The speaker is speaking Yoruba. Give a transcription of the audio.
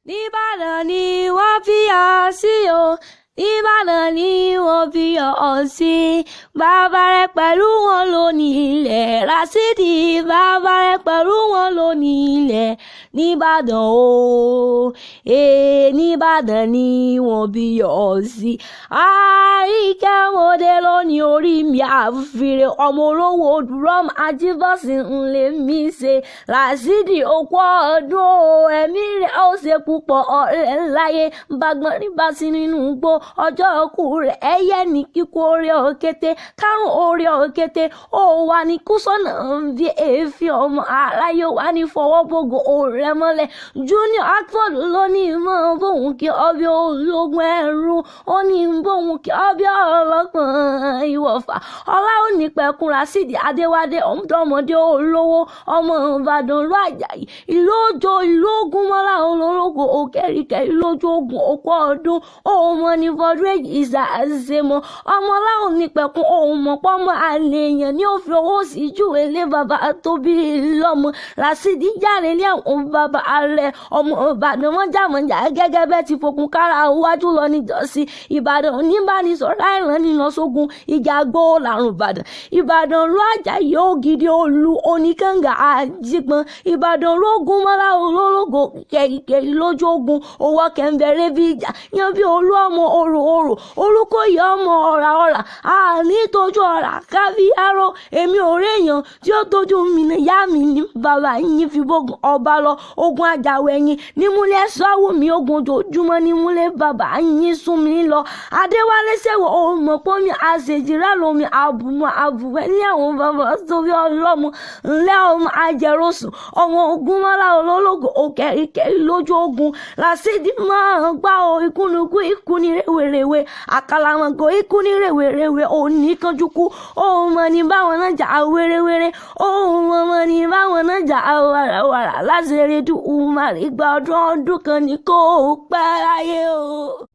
Nìbàdàn ni wọ́n fi ọ́ sí o. Nìbàdàn ni wọ́n fi ọ́ sí. Bàbá rẹ̀ pẹ̀lú wọn ló ní ilẹ̀. Ràṣídì bàbá rẹ̀ pẹ̀lú wọn ló ní ilẹ̀. Nìbàdàn o. Nìbàdàn ni wọ́n fi ọ́ sí. Àríkẹ́ Mòdé ló ní orí mi àfìrè. Ọmọ olówó drum ajíbọ̀sì ńlẹ̀ mi ṣe. Ràṣídì okú ọdún o. Ẹ̀mí rẹ̀ ó ṣe púpọ̀ ọ̀rẹ́ láyé. Bàgbọ́n ní bá sí nínú igbó. Ọjọ́ òkú rẹ̀ ẹyẹ ní kíkú orí òkété. Kárùn orí òkété. Ó wà ní kúsọ̀nà bí èéfín ọmọ aráyé wà ní fọwọ́ bògò òrẹ́ mọ́lẹ̀. Junior Akford ló ní mọ́ bóun kí ọbẹ̀ ológun ẹ̀rú. Ó ní bóun kí ọbẹ̀ ọlọ́gbọ̀n ìwọ̀fà. Ọlá ò ní pẹ̀kun Ràṣídì Adéwádé ọmọdé olówó. Ọmọ Ìbàdàn ló Àjàyí. Ìlú Òjò ìlú Ògúnmọ́lá olórógbò òkèrìkẹ́ ìlú Òjò Ògùn òkú ọdún. Òun ní fọdún èyí ṣàṣemọ. Ọmọ láwọn ní pẹ̀kun òun mọ̀ pọ́nmọ́ àlèyàn ní òfin owó sí jù ilé bàbá tóbi lọ́mọ. Ràṣídì jáde ní àwọn bàbá rẹ̀. Ọmọ Ìbàdàn wọn jàmọ̀jà gẹ́gẹ́ bẹ́ẹ̀ ti fokùn kára wájú lọ níjọ́sí. Ìbàdàn oníbànísọ̀rọ̀ àìrán nínú sógun ìjà gbó làrùn Ìbàdàn. Ìbàdàn ló Àjàyí Ògìdì Olú oníkànga àjígbọn. Ìbàdàn ló Ògúnmọ́lá olórógbò kẹ̀kẹ́ lójú ogun. Owó kẹ̀mbẹ̀rẹ̀ bí ìjà yan bí olú ọmọ òrò Olúkòyí ọmọ ọ̀rà àní tójú ọ̀rà káfíáró. Èmi ò réèyàn tí ó tójú mi ní yá mi ní bàbá yín fi bógun ọba lọ. Ogun Àjàwẹ̀yìn nímúlẹ̀ sọ́wọ́ mi ogun ojoojúmọ́ nímúlẹ̀ bàbá yín sún mi lọ. Adéwálé ṣèwọ̀ ọmọ pọ́nmi àṣejìrá lomi àbùwẹ̀ ní àwọn bàbá sórí ọlọ́mọ ńlẹ́ ọmọ ajẹrọsùn. Ọmọ Ògúnmọ́lá olólógbò òkèrìkẹ́ lójú ogun. Ràṣídì máa gbá o ikúnukú ikú ní rèwerèwe. Àkàlàmọ̀gò ikú ní rèwerèwe òní kanjú kú. Òun mọ̀ ní báwọn náà jà wérewére. Òun mọ̀ ní báwọn náà jà wàràwàrà. Láṣẹ̀rẹ̀dù Umar ìgbà ọdún kan ní kò pẹ́ láyé o.